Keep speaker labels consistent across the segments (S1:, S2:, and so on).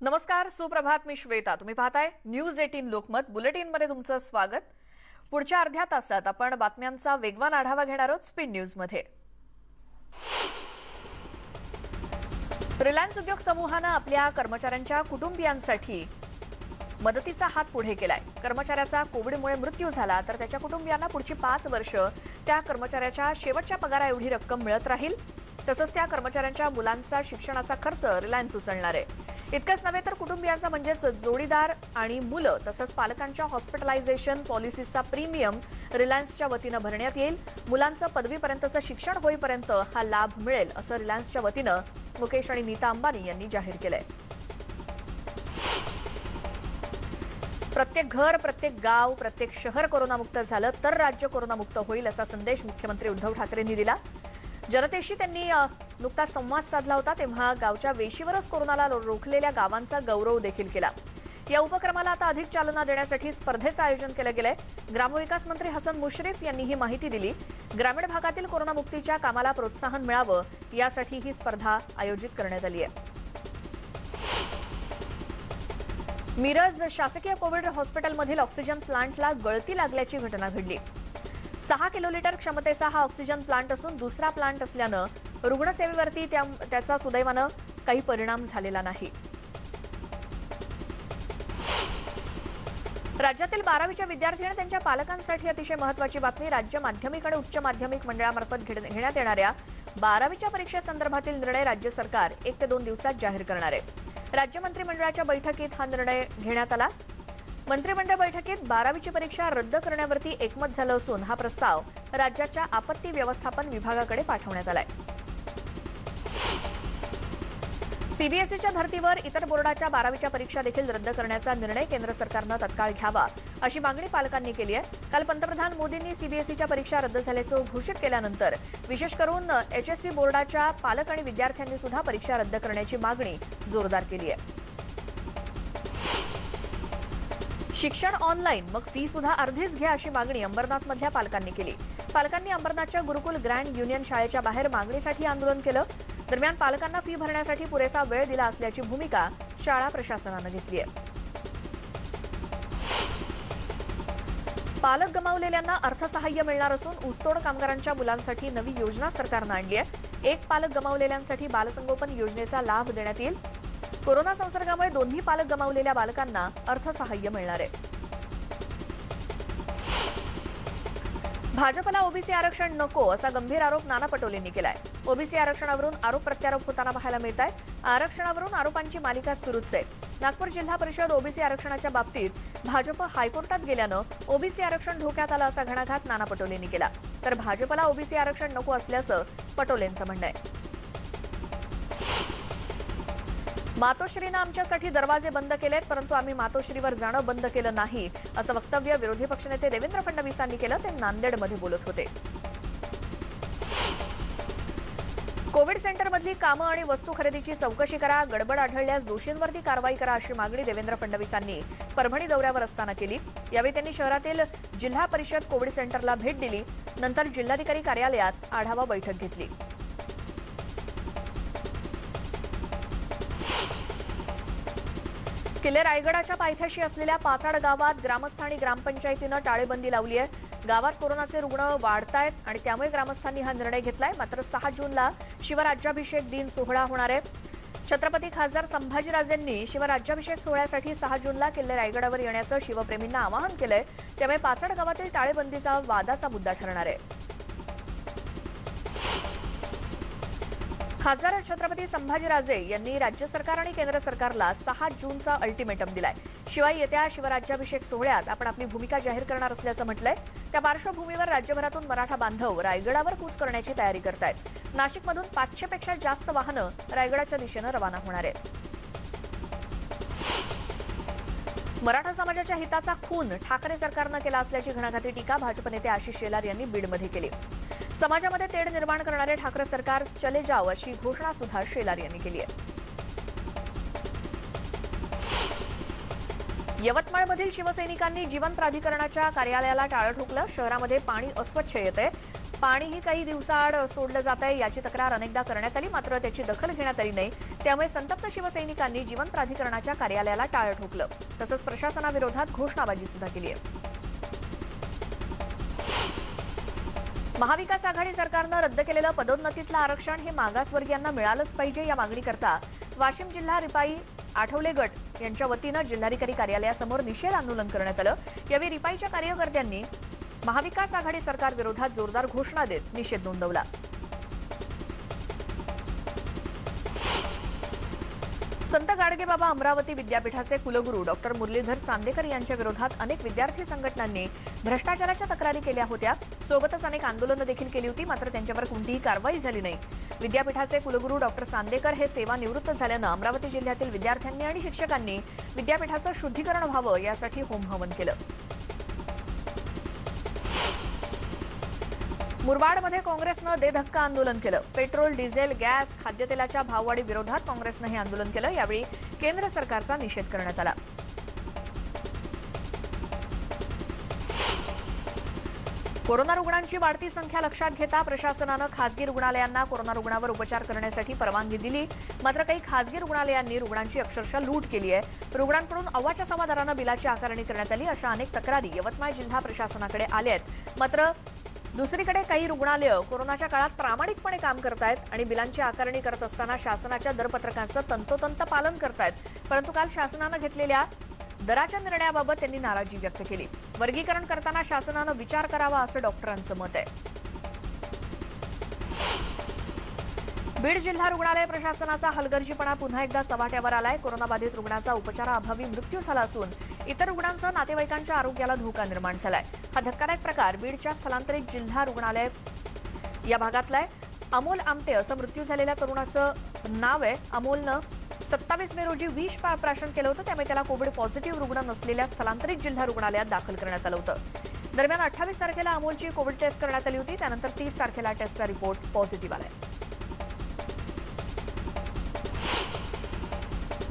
S1: नमस्कार, सुप्रभात. मी श्वेता. तुम्ही पाहताय न्यूज 18 लोकमत बुलेटिन मध्ये तुमचं स्वागत. पुढच्या अर्ध्या तासात आपण बातम्यांचा वेगवान आढावा घेणार आहोत स्पीड न्यूज मध्ये. रिलायन्स उद्योग समूहाने आपल्या कर्मचाऱ्यांच्या कुटुंबियांसाठी मदतीचा हात पुढे केलाय. कर्मचाऱ्याचा कोविडमुळे मृत्यू झाला तर त्याच्या कुटुंबियांना पुढची 5 वर्ष त्या कर्मचाऱ्याच्या शेवटच्या पगाराएवढी रक्कम मिळत राहील. तसंच त्या कर्मचाऱ्यांच्या मुलांचा शिक्षणाचा खर्च रिलायन्स उचलणार आहे. इतकंच नव्हे तर कुटुंबियांचा म्हणजेच जोडीदार आणि मुलं तसंच पालकांच्या हॉस्पिटलायझेशन पॉलिसीचा प्रीमियम रिलायन्सच्या वतीनं भरण्यात येईल. मुलांचं पदवीपर्यंतचं शिक्षण होईपर्यंत हा लाभ मिळेल असं रिलायन्सच्या वतीनं मुकेश आणि नीता अंबानी यांनी जाहीर केलंय. प्रत्येक घर, प्रत्येक गाव, प्रत्येक शहर कोरोनामुक्त झालं तर राज्य कोरोनामुक्त होईल असा संदेश मुख्यमंत्री उद्धव ठाकरेंनी दिला. जनतेशी त्यांनी नुकताच संवाद साधला होता तेव्हा गावच्या वेशीवरच कोरोनाला रोखलेल्या गावांचा गौरव देखील केला. या उपक्रमाला आता अधिक चालना देण्यासाठी स्पर्धेचं आयोजन केलं गेलंय. ग्रामविकास मंत्री हसन मुश्रीफ यांनी ही माहिती दिली. ग्रामीण भागातील कोरोनामुक्तीच्या कामाला प्रोत्साहन मिळावं यासाठी ही स्पर्धा आयोजित करण्यात आली आहे. मिरज शासकीय कोविड हॉस्पिटलमधील ऑक्सिजन प्लांटला गळती लागल्याची घटना घडली. 6 किलोलीटर क्षमतेचा हा ऑक्सिजन प्लांट असून दुसरा प्लांट असल्यानं रुग्णसेवेवरती त्याचा सुदैवानं काही परिणाम झालेला नाही. राज्यातील 12वीच्या विद्यार्थी आणि त्यांच्या पालकांसाठी अतिशय महत्त्वाची बातमी. राज्य माध्यमिक आणि उच्च माध्यमिक मंडळामार्फत घेण्यात येणाऱ्या 12वीच्या परीक्षेसंदर्भातील निर्णय राज्य सरकार 1 ते 2 दिवसात जाहीर करणार आहे. राज्य मंत्रिमंडळाच्या बैठकीत हा निर्णय घेण्यात आला. मंत्रिमंडळ बैठकीत 12वीची परीक्षा रद्द करण्यावरती एकमत झालं असून हा प्रस्ताव राज्याच्या आपत्ती व्यवस्थापन विभागाकडे पाठवण्यात आलाय. सीबीएसईच्या धर्तीवर इतर बोर्डाच्या 12वीच्या परीक्षा देखील रद्द करण्याचा निर्णय केंद्र सरकारनं तत्काळ घ्यावा अशी मागणी पालकांनी केली आहे. काल पंतप्रधान मोदींनी सीबीएसईच्या परीक्षा रद्द झाल्याचं घोषित केल्यानंतर विशेष करून एचएससी बोर्डाच्या पालक आणि विद्यार्थ्यांनी सुद्धा परीक्षा रद्द करण्याची मागणी जोरदार केली आहे. शिक्षण ऑनलाईन मग फी सुद्धा अर्धीच घ्या अशी मागणी अंबरनाथमधल्या पालकांनी केली. पालकांनी अंबरनाथच्या गुरुकुल ग्रँड युनियन शाळेच्या बाहेर मागणीसाठी आंदोलन केलं. दरम्यान पालकांना फी भरण्यासाठी पुरेसा वेळ दिला असल्याची भूमिका शाळा प्रशासनानं घेतली आहे. पालक गमावलेल्यांना अर्थसहाय्य मिळणार असून ऊसतोड कामगारांच्या मुलांसाठी नवी योजना सरकारनं आणली आहे. एक पालक गमावलेल्यांसाठी बालसंगोपन योजनेचा लाभ देण्यात येईल. कोरोना संसर्गामुळे दोन्ही पालक गमावलेल्या बालकांना अर्थसहाय्य मिळणार आहे. भाजपला ओबीसी आरक्षण नको असा गंभीर आरोप नाना पटोलेंनी केलाय. ओबीसी आरक्षणावरून आरोप प्रत्यारोप होताना पाहायला मिळत आहे. आरक्षणावरून आरोपांची मालिका सुरूच आहे. नागपूर जिल्हा परिषद ओबीसी आरक्षणाच्या बाबतीत भाजप हायकोर्टात गेल्यानं ओबीसी आरक्षण धोक्यात आलं असा घणाघात नाना पटोलेंनी केला. तर भाजपला ओबीसी आरक्षण नको असल्याचं पटोलेंचं म्हणणं आहे. मातोश्रीनं आमच्यासाठी दरवाजे बंद केलेत परंतु आम्ही मातोश्रीवर जाणं बंद केलं नाही असं वक्तव्य विरोधी पक्षनेते देवेंद्र फडणवीसांनी केलं. ते नांदेडमध्ये बोलत होते. कोविड सेंटरमधली कामं आणि वस्तू खरेदीची चौकशी करा. गडबड आढळल्यास दोषींवरती कारवाई करा अशी मागणी देवेंद्र फडणवीसांनी परभणी दौऱ्यावर असताना केली. यावेळी त्यांनी शहरातील जिल्हा परिषद कोविड सेंटरला भेट दिली. नंतर जिल्हाधिकारी कार्यालयात आढावा बैठक घेतली. किल्ले रायगडाच्या पायथ्याशी असलेल्या पाचाड गावात ग्रामस्थ आणि ग्रामपंचायतीनं टाळेबंदी लावली आहे. गावात कोरोनाचे रुग्ण वाढतायत आणि त्यामुळे ग्रामस्थांनी हा निर्णय घेतलाय. मात्र 6 जूनला शिवराज्याभिषेक दिन सोहळा होणार आहे. छत्रपती खासदार संभाजीराजेंनी शिवराज्याभिषेक सोहळ्यासाठी 6 जूनला किल्ले रायगडावर येण्याचं शिवप्रेमींना आवाहन केलंय. त्यामुळे पाचाड गावातील टाळेबंदीचा वादाचा मुद्दा ठरणार आहे. खासदार छत्रपती संभाजीराजे यांनी राज्य सरकार आणि केंद्र सरकारला 6 जूनचा अल्टिमेटम दिलाय. शिवाय येत्या शिवराज्याभिषेक सोहळ्यात आपण आपली भूमिका जाहीर करणार असल्याचं म्हटलंय. त्या पार्श्वभूमीवर राज्यभरातून मराठा बांधव रायगडावर कूच करण्याची तयारी करतायत. नाशिकमधून 500 पेक्षा जास्त वाहनं रायगडाच्या दिशेनं रवाना होणार आहेत. मराठा समाजाच्या हिताचा खून ठाकरे सरकारनं केला असल्याची घणाघाती टीका भाजप नेते आशिष शेलार यांनी बीडमध्ये केली. समाजामध्ये तेढ निर्माण करणारे ठाकरे सरकार चले जाव अशी घोषणा सुद्धा शेलार यांनी केली आहे. यवतमाळमधील शिवसैनिकांनी जीवन प्राधिकरणाच्या कार्यालयाला टाळं ठोकलं. शहरामध्ये पाणी अस्वच्छ येतंय. पाणीही काही दिवसाआड सोडलं जात आहे याची तक्रार अनेकदा करण्यात आली, मात्र त्याची दखल घेण्यात आली नाही. त्यामुळे संतप्त शिवसैनिकांनी जीवन प्राधिकरणाच्या कार्यालयाला टाळं ठोकलं. तसंच प्रशासनाविरोधात घोषणाबाजी सुद्धा केली आहे. महाविकास आघाडी सरकारनं रद्द केलेलं पदोन्नतीतलं आरक्षण हे मागासवर्गीयांना मिळालंच पाहिजे या मागणीकरता वाशिम जिल्हा रिपाई आठवले गट यांच्या वतीनं जिल्हाधिकारी कार्यालयासमोर निषेध आंदोलन करण्यात आलं. यावेळी रिपाईच्या कार्यकर्त्यांनी महाविकास आघाडी सरकार विरोधात जोरदार घोषणा देत निषेध नोंदवला. संत गाडगेबाबा अमरावती विद्यापीठाचे कुलगुरू डॉक्टर मुरलीधर चांदेकर यांच्या विरोधात अनेक विद्यार्थी संघटनांनी भ्रष्टाचाराच्या तक्रारी केल्या होत्या. सोबतच अनेक आंदोलनं देखील केली होती, मात्र त्यांच्यावर कोणतीही कारवाई झाली नाही. विद्यापीठाचे कुलगुरू डॉक्टर चांदेकर हे सेवानिवृत्त झाल्यानं अमरावती जिल्ह्यातील विद्यार्थ्यांनी आणि शिक्षकांनी विद्यापीठाचं शुद्धीकरण व्हावं यासाठी होमहवन केलं. मुरबाडमध्ये काँग्रेसनं दे-धक्का आंदोलन केलं. पेट्रोल, डिझेल, गॅस, खाद्यतेलाच्या भाववाढी विरोधात काँग्रेसनं हे आंदोलन केलं. यावेळी केंद्र सरकारचा निषेध करण्यात आला. कोरोना रुग्णांची वाढती संख्या लक्षात घेता प्रशासनानं खासगी रुग्णालयांना कोरोना रुग्णावर उपचार करण्यासाठी परवानगी दिली. मात्र काही खासगी रुग्णालयांनी रुग्णांची अक्षरशः लूट केली आहे. रुग्णांकडून अव्वाच्या सव्वा दरानं बिलाची आकारणी करण्यात आली. अशा अनेक तक्रारी यवतमाळ जिल्हा प्रशासनाकडे आल्या आहेत. मात्र दुसरीकडे काही रुग्णालयं कोरोनाच्या काळात प्रामाणिकपणे काम करतायत आणि बिलांची आकारणी करत असताना शासनाच्या दरपत्रकांचं तंतोतंत पालन करतायत. परंतु काल शासनानं घेतलेल्या दराच्या निर्णयाबाबत त्यांनी नाराजी व्यक्त केली. वर्गीकरण करताना शासनानं विचार करावा असं डॉक्टरांचं मत आहे. बीड जिल्हा रुग्णालय प्रशासनाचा हलगर्जीपणा पुन्हा एकदा चव्हाट्यावर आलाय. कोरोनाबाधित रुग्णाचा उपचाराअभावी मृत्यू झाला असून इतर रुग्णांसह नातेवाईकांच्या आरोग्याला धोका निर्माण झालाय. हा धक्कादायक प्रकार बीडच्या स्थलांतरित जिल्हा रुग्णालय या भागातला आहे. अमोल आमटे असं मृत्यू झालेल्या तरुणाचं नाव आहे. अमोलनं 27 मे रोजी विष प्राशन केलं होतं. त्यामुळे त्याला कोविड पॉझिटिव्ह रुग्ण नसलेल्या स्थलांतरित जिल्हा रुग्णालयात दाखल करण्यात आलं होतं. दरम्यान 28 तारखेला अमोलची कोविड टेस्ट करण्यात आली होती. त्यानंतर 30 तारखेला टेस्टचा रिपोर्ट पॉझिटिव्ह आलाय.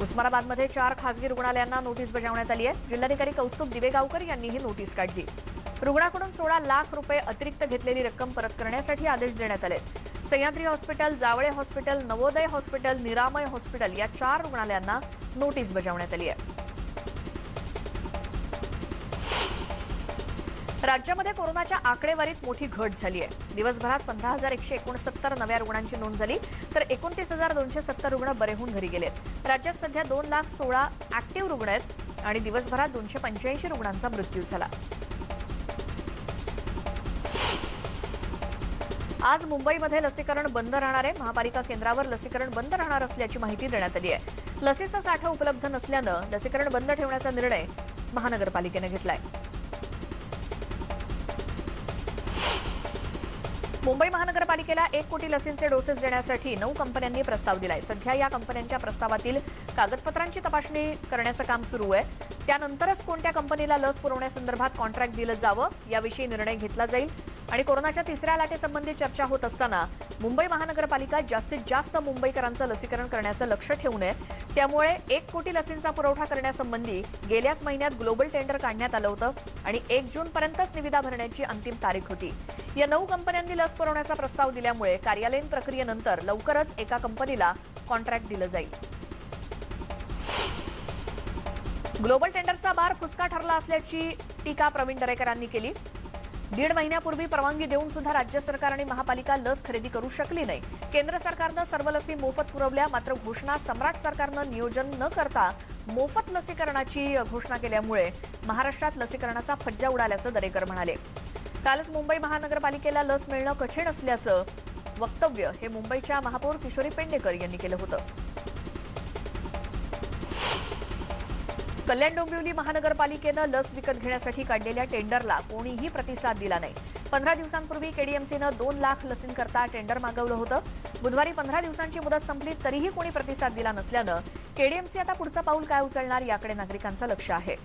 S1: उस्मानाबादमध्ये 4 खासगी रुग्णालयांना नोटीस बजावण्यात आली आहे. जिल्हाधिकारी कौस्तुभ दिवेगावकर यांनी ही नोटीस काढली. रुग्णाकडून 16 लाख रुपये अतिरिक्त घेतलेली रक्कम परत करण्यासाठी आदेश देण्यात आले. Sahyadri hospital, Jawale hospital, Navodaya hospital, निरामय हॉस्पिटल या 4 रुग्णालयांना नोटीस बजावण्यात आली आहे. राज्यामध्ये कोरोनाच्या आकडेवारीत मोठी घट झाली आहे. दिवसभरात 15,169 नव्या रुग्णांची नोंद झाली तर 29,270 रुग्ण बरे होऊन घरी गेलेत. राज्यात सध्या 2,16,000 ऍक्टिव्ह रुग्ण आहेत आणि दिवसभरात 285 रुग्णांचा मृत्यू झाला. आज मुंबईमध्ये लसीकरण बंद राहणार आहे. महापालिका केंद्रावर लसीकरण बंद राहणार असल्याची माहिती देण्यात आली आहे. लसीचा साठा उपलब्ध नसल्यानं लसीकरण बंद ठेवण्याचा निर्णय महानगरपालिकेने घेतलाय. मुंबई महानगरपालिकेला 1 कोटी लसींचे डोसेस देण्यासाठी 9 कंपन्यांनी प्रस्ताव दिलाय. सध्या या कंपन्यांच्या प्रस्तावातील कागदपत्रांची तपासणी करण्याचं काम सुरू आहे. त्यानंतरच कोणत्या कंपनीला लस पुरवण्यासंदर्भात कॉन्ट्रॅक्ट दिलं जावं याविषयी निर्णय घेतला जाईल. आणि कोरोनाच्या 3ऱ्या लाटेसंबंधी चर्चा होत असताना मुंबई महानगरपालिका जास्तीत जास्त मुंबईकरांचं लसीकरण करण्याचं लक्ष ठेवून आहे. त्यामुळे 1 कोटी लसींचा पुरवठा करण्यासंबंधी गेल्याच महिन्यात ग्लोबल टेंडर काढण्यात आलं होतं आणि 1 जूनपर्यंतच निविदा भरण्याची अंतिम तारीख होती. या 9 कंपन्यांनी लस पुरवण्याचा प्रस्ताव दिल्यामुळे कार्यालयीन प्रक्रियेनंतर लवकरच एका कंपनीला कॉन्ट्रॅक्ट दिलं जाईल. ग्लोबल टेंडरचा बार फुसका ठरला असल्याची टीका प्रवीण दरेकरांनी केली. 1.5 महिन्यापूर्वी परवानगी देऊन सुद्धा राज्य सरकार आणि महापालिका लस खरेदी करू शकली नाही. केंद्र सरकारनं सर्व लसी मोफत पुरवल्या, मात्र घोषणा सम्राट सरकारनं नियोजन न करता मोफत लसीकरणाची घोषणा केल्यामुळे महाराष्ट्रात लसीकरणाचा फज्जा उडाल्याचं दरेकर म्हणाले. कालच मुंबई महानगरपालिकेला लस मिळणं कठीण असल्याचं वक्तव्य हे मुंबईच्या महापौर किशोरी पेडणेकर यांनी केलं होतं. कल्याण डोंबिवली महानगरपालिकेनं लस विकत घेण्यासाठी काढलेल्या टेंडरला कोणीही प्रतिसाद दिला नाही. 15 दिवसांपूर्वी केडीएमसीनं 2 लाख लसींकरता टेंडर मागवलं होतं. बुधवारी 15 दिवसांची मुदत संपली तरीही कोणी प्रतिसाद दिला नसल्यानं केडीएमसी आता पुढचं पाऊल काय उचलणार याकडे नागरिकांचं लक्ष आहे.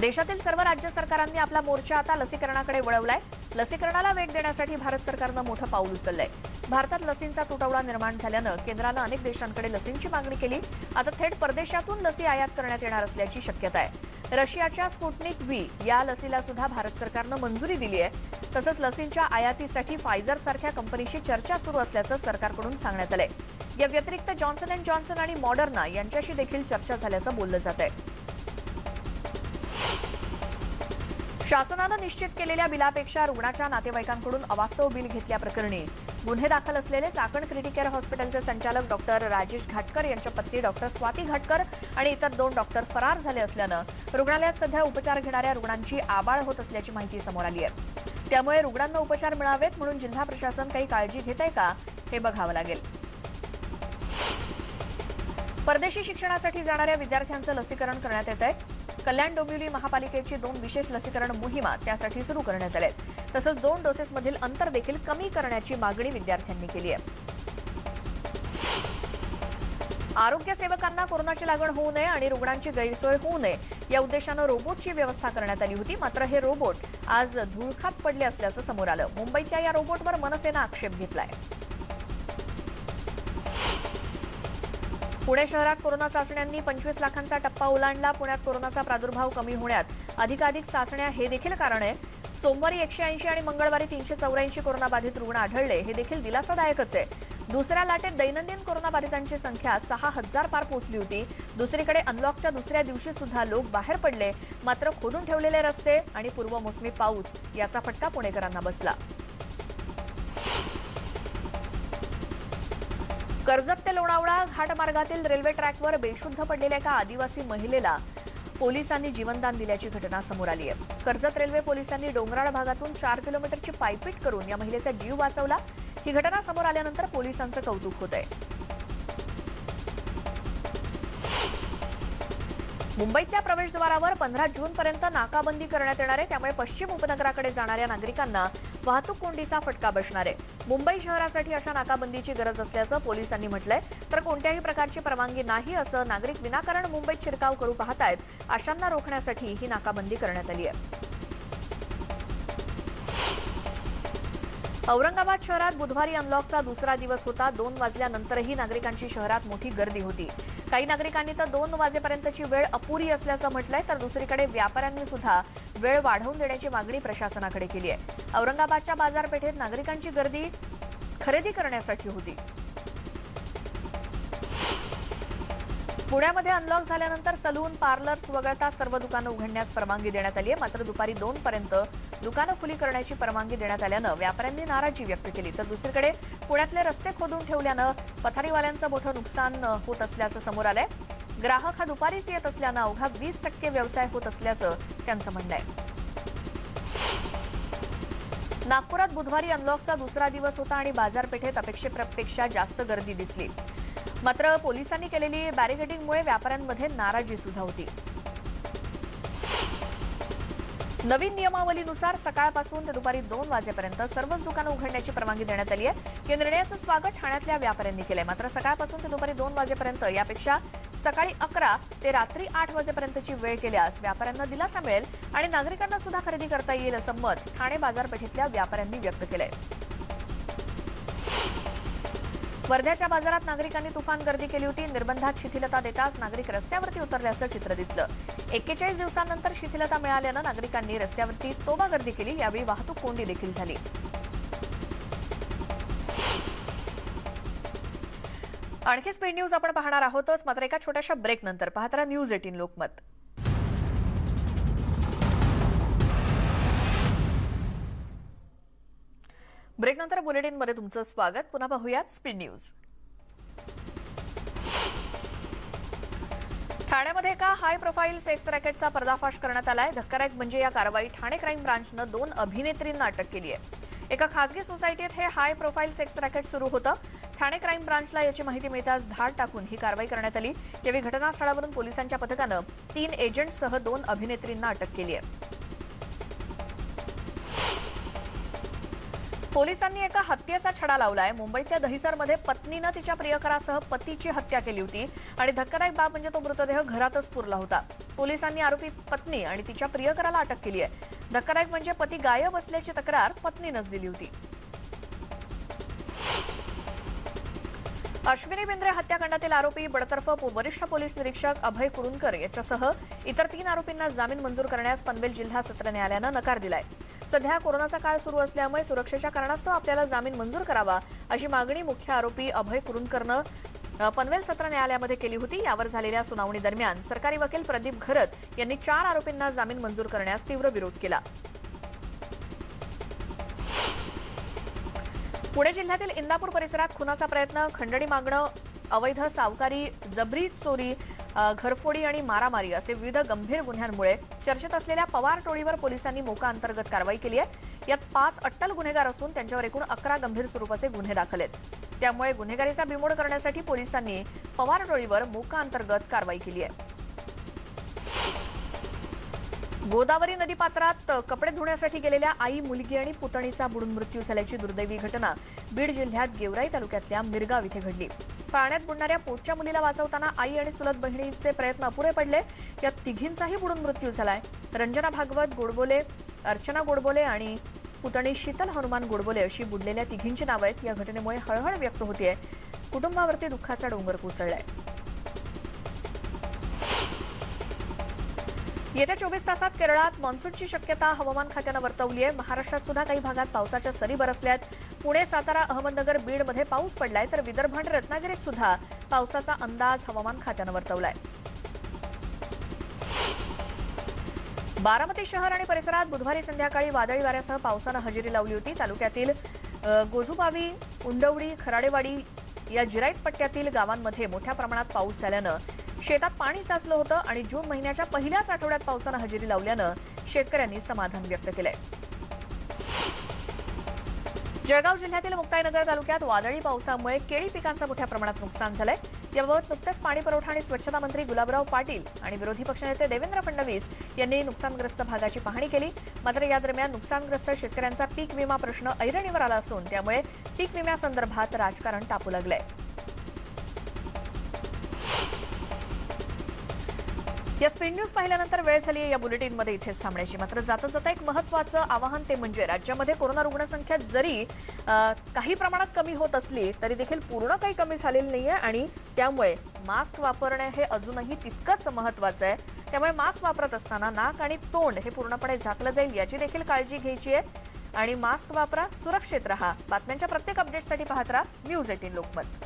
S1: देशातील सर्व राज्य सरकारांनी आपला मोर्चा आता लसीकरणाकडे वळवलाय. लसीकरणाला वेग देण्यासाठी भारत सरकारनं मोठं पाऊल उचललंय. भारतात लसींचा तुटवडा निर्माण झाल्यानं केंद्रानं अनेक देशांकडे लसींची मागणी केली. आता थेट परदेशातून लसी आयात करण्यात येणार असल्याची शक्यता आहे. रशियाच्या स्पुटनिक व्ही या लसीला सुद्धा भारत सरकारनं मंजुरी दिली आहे. तसंच लसींच्या आयातीसाठी फायझर सारख्या कंपनीशी चर्चा सुरू असल्याचं सरकारकडून सांगण्यात आलंय. या व्यतिरिक्त जॉन्सन अँड जॉन्सन आणि मॉडर्ना यांच्याशी देखील चर्चा झाल्याचं बोललं जात आहे. शासनानं निश्चित केलेल्या बिलापेक्षा रुग्णाच्या नातेवाईकांकडून अवास्तव बिल घेतल्याप्रकरणी गुन्हे दाखल असलेले चाकण क्रिटिकेअर हॉस्पिटलचे संचालक डॉक्टर राजेश घाटकर यांच्या पत्नी डॉक्टर स्वाती घाटकर आणि इतर 2 डॉक्टर फरार झाले असल्यानं रुग्णालयात सध्या उपचार घेणाऱ्या रुग्णांची आबाळ होत असल्याची माहिती समोर आली आहे. त्यामुळे रुग्णांना उपचार मिळावेत म्हणून जिल्हा प्रशासन काही काळजी घेतंय का हे बघावं लागेल. परदेशी शिक्षणासाठी जाणाऱ्या विद्यार्थ्यांचं लसीकरण करण्यात येत आहे. कल्याण डोंबिवली महापालिकेची 2 विशेष लसीकरण मोहिमा त्यासाठी सुरू करण्यात आल्या आहेत. तसंच 2 डोसेसमधील अंतर देखील कमी करण्याची मागणी विद्यार्थ्यांनी केली आहे. आरोग्य सेवकांना कोरोनाची लागण होऊ नये आणि रुग्णांची गैरसोय होऊ नये या उद्देशानं रोबोटची व्यवस्था करण्यात आली होती. मात्र हे रोबोट आज धुळखात पडले असल्याचं समोर आलं. मुंबईतल्या या रोबोटवर मनसेनं आक्षेप घेतलाय. पुणे शहरात कोरोना चाचण्यांनी 25 लाखांचा टप्पा ओलांडला. पुण्यात कोरोनाचा प्रादुर्भाव कमी होण्यात अधिकाधिक चाचण्या हे देखील कारण आहे. सोमवारी 180 आणि मंगळवारी 384 कोरोनाबाधित रुग्ण आढळले. हे देखील दिलासादायकच आहे. दुसऱ्या लाटेत दैनंदिन कोरोनाबाधितांची संख्या 6000 पार पोहोचली होती. दुसरीकडे अनलॉकच्या दुसऱ्या दिवशी सुद्धा लोक बाहेर पडले. मात्र खोदून ठेवलेले रस्ते आणि पूर्वमोसमी पाऊस याचा फटका पुणेकरांना बसला. कर्जत ते लोणावळा घाटमार्गातील रेल्वे ट्रॅकवर बेशुद्ध पडलेल्या एका आदिवासी महिलेला पोलिसांनी जीवनदान दिल्याची घटना समोर आली आहे. कर्जत रेल्वे पोलिसांनी डोंगराळ भागातून 4 किलोमीटरची पायपीट करून या महिलेचा जीव वाचवला. ही घटना समोर आल्यानंतर पोलिसांचं कौतुक होत आहे. मुंबईतल्या प्रवेशद्वारावर 15 जूनपर्यंत नाकाबंदी करण्यात येणार आहे. त्यामुळे पश्चिम उपनगराकडे जाणाऱ्या नागरिकांना वाहतूक कोंडीचा फटका बसणार आहे. मुंबई शहरासाठी अशा नाकाबंदीची गरज असल्याचं पोलिसांनी म्हटलंय. तर कोणत्याही प्रकारची परवानगी नाही असं नागरिक विनाकारण मुंबईत शिरकाव करू पाहतायत. अशांना रोखण्यासाठी ही नाकाबंदी करण्यात आली आहे. औरंगाबाद शहरात बुधवारी अनलॉकचा दुसरा दिवस होता. 2 वाजल्यानंतरही नागरिकांची शहरात मोठी गर्दी होती. काही नागरिकांनी तर 2 वाजेपर्यंतची वेळ अपुरी असल्याचं म्हटलंय. तर दुसरीकडे व्यापाऱ्यांनी सुद्धा वेळ वाढवून देण्याची मागणी प्रशासनाकडे केली आहे. औरंगाबादच्या बाजारपेठेत नागरिकांची गर्दी खरेदी करण्यासाठी होती. पुण्यामध्ये अनलॉक झाल्यानंतर सलून, पार्लर्स वगळता सर्व दुकानं उघडण्यास परवानगी देण्यात आली आहे. मात्र दुपारी 2 पर्यंत दुकानं खुली करण्याची परवानगी देण्यात आल्यानं व्यापाऱ्यांनी नाराजी व्यक्त केली. तर दुसरीकडे पुण्यातले रस्ते खोदून ठेवल्यानं पथारीवाल्यांचं मोठं नुकसान होत असल्याचं समोर आलंय. ग्राहक हा दुपारीच येत असल्यानं अवघा 20% व्यवसाय होत असल्याचं त्यांचं म्हणणं आहे. नागपुरात बुधवारी अनलॉकचा दुसरा दिवस होता आणि बाजारपेठेत अपेक्षेपेक्षा जास्त गर्दी दिसली. मात्र पोलिसांनी केलेली बॅरिकेडिंगमुळे व्यापाऱ्यांमध्ये नाराजी सुद्धा होती. नवीन नियमावलीनुसार सकाळपासून ते दुपारी 2 वाजेपर्यंत सर्वच दुकानं उघडण्याची परवानगी देण्यात आली आहे. या निर्णयाचं स्वागत ठाण्यातल्या व्यापाऱ्यांनी केलंय. मात्र सकाळपासून ते दुपारी 2 वाजेपर्यंत यापेक्षा सकाळी 11 ते रात्री 8 वाजेपर्यंतची वेळ केल्यास व्यापाऱ्यांना दिलासा मिळेल आणि नागरिकांना सुद्धा खरेदी करता येईल असं मत ठाणे बाजारपेठेतल्या व्यापाऱ्यांनी व्यक्त केलंय. वर्ध्याच्या बाजारात नागरिकांनी तुफान गर्दी केली होती. निर्बंधात शिथिलता देताच नागरिक रस्त्यावरती उतरल्याचं चित्र दिसलं. 41 दिवसांनंतर शिथिलता मिळाल्यानं नागरिकांनी रस्त्यावरती तोबा गर्दी केली. यावेळी वाहतूक कोंडी देखील झाली. आणखी स्पीड न्यूज आपण पाहणार आहोतच. मात्र एका छोट्याशा ब्रेक नंतर पाहत राहा न्यूज 18 लोकमत. ब्रेकनंतर बुलेटिनमध्ये तुमचं स्वागत. पुन्हा पाहूयात स्पीड न्यूज. ठाण्यामध्ये एका हाय प्रोफाईल सेक्स रॅकेटचा पर्दाफाश करण्यात आलाय. धक्कादायक म्हणजे या कारवाईत ठाणे क्राईम ब्रांचनं 2 अभिनेत्रींना अटक केली आहे. एका खासगी सोसायटीत हे हाय प्रोफाईल सेक्स रॅकेट सुरू होतं. ठाणे क्राईम ब्रांचला याची माहिती मिळताच धाड टाकून ही कारवाई करण्यात आली. यावेळी घटनास्थळावरून पोलिसांच्या पथकानं 3 एजंटसह 2 अभिनेत्रींना अटक केली आहे. पोलिसांनी एका हत्येचा छडा लावलाय. मुंबईतल्या दहिसरमध्ये पत्नीनं तिच्या प्रियकरासह पतीची हत्या केली होती आणि धक्कादायक बाब म्हणजे तो मृतदेह घरातच पुरला होता. पोलिसांनी आरोपी पत्नी आणि तिच्या प्रियकराला अटक केली आहे. धक्कादायक म्हणजे पती गायब असल्याची तक्रार पत्नीनंच दिली होती. अश्विनी बेंद्रे हत्याकांडातील आरोपी बडतर्फ वरिष्ठ पोलीस निरीक्षक अभय कुरुंदकर याच्यासह इतर 3 आरोपींना जामीन मंजूर करण्यास पनवेल जिल्हा सत्र न्यायालयानं नकार दिलाय। सध्या कोरोनाचा काळ सुरू असल्यामुळे सुरक्षेच्या कारणास्तव आपल्याला जामीन मंजूर करावा अशी मागणी मुख्य आरोपी अभय कुरुंदकरनं पनवेल सत्र न्यायालयामध्ये केली होती। यावर झालेल्या सुनावणी दरम्यान सरकारी वकील प्रदीप घरत यांनी 4 आरोपींना जामीन मंजूर करण्यास तीव्र विरोध केला। पुणे जिल्ह्यातील इंदापूर परिसरात खुनाचा प्रयत्न, खंडणी मागणं, अवैध सावकारी, जबरी चोरी, घरफोडी आणि मारामारी असे विविध गंभीर गुन्ह्यांमुळे चर्चेत असलेल्या पवार टोळीवर पोलिसांनी मोका अंतर्गत कारवाई केली आहे। यात 5 अट्टल गुन्हेगार असून त्यांच्यावर एकूण 11 गंभीर स्वरूपाचे गुन्हे दाखल आहेत। त्यामुळे गुन्हेगारीचा बिमोड करण्यासाठी पोलिसांनी पवार टोळीवर मोका अंतर्गत कारवाई केली आहे। गोदावरी नदीपात्रात कपडे धुण्यासाठी गेलेल्या आई, मुलगी आणि पुतणीचा बुडून मृत्यू झाल्याची दुर्दैवी घटना बीड जिल्ह्यात गेवराई तालुक्यातल्या मिरगाव इथे घडली। पाण्यात बुडणाऱ्या पोटच्या मुलीला वाचवताना आई आणि चुलत बहिणीचे प्रयत्न अपुरे पडले। या तिघींचाही बुडून मृत्यू झालाय। रंजना भागवत गोडबोले, अर्चना गोडबोले आणि पुतणी शीतल हनुमान गोडबोले अशी बुडलेल्या तिघींची नावं आहेत। या घटनेमुळे हळहळ व्यक्त होतीये। कुटुंबावरती दुःखाचा डोंगर कोसळलाय। येत्या 24 तासात केरळात मान्सूनची शक्यता हवामान खात्यानं वर्तवली आहे। महाराष्ट्रात सुद्धा काही भागात पावसाच्या सरी बरसल्यात। पुणे, सातारा, अहमदनगर, बीडमध्ये पाऊस पडलाय तर विदर्भ आणि रत्नागिरीत सुद्धा पावसाचा अंदाज हवामान खात्यानं वर्तवलाय। बारामती शहर आणि परिसरात बुधवारी संध्याकाळी वादळी वाऱ्यासह पावसानं हजेरी लावली होती। तालुक्यातील गोजुबावी, उंडवडी, खराडेवाडी या जिराईत पट्ट्यातील गावांमध्ये मोठ्या प्रमाणात पाऊस झाल्यानं शेतात पाणी साचलं होतं आणि जून महिन्याच्या पहिल्याच आठवड्यात पावसानं हजेरी लावल्यानं शेतकऱ्यांनी समाधान व्यक्त केलंय। जळगाव जिल्ह्यातील मुक्ताईनगर तालुक्यात वादळी पावसामुळे केळी पिकांचं मोठ्या प्रमाणात नुकसान झालंय। याबाबत नुकतेच पाणी पुरवठा आणि स्वच्छता मंत्री गुलाबराव पाटील आणि विरोधी पक्षनेते देवेंद्र फडणवीस यांनी नुकसानग्रस्त भागाची पाहणी केली। मात्र या दरम्यान नुकसानग्रस्त शेतकऱ्यांचा पीक विमा प्रश्न ऐरणीवर आला असून त्यामुळे पीक विम्यासंदर्भात राजकारण तापू लागलंय। या स्पीड न्यूज पाहिल्यानंतर वेळ झाली आहे या बुलेटिनमध्ये इथेच थांबण्याची। मात्र जाता जाता एक महत्त्वाचं आवाहन ते म्हणजे राज्यामध्ये कोरोना रुग्णसंख्या जरी काही प्रमाणात कमी होत असली तरी देखील पूर्ण काही कमी झालेली नाहीये आणि त्यामुळे मास्क वापरणे हे अजूनही तितकंच महत्त्वाचं आहे। त्यामुळे मास्क वापरत असताना नाक आणि तोंड हे पूर्णपणे झाकलं जाईल याची देखील काळजी घ्यायची आहे आणि मास्क वापरा, सुरक्षित रहा। बातम्यांच्या प्रत्येक अपडेटसाठी पाहत राहा न्यूज 18 लोकमत।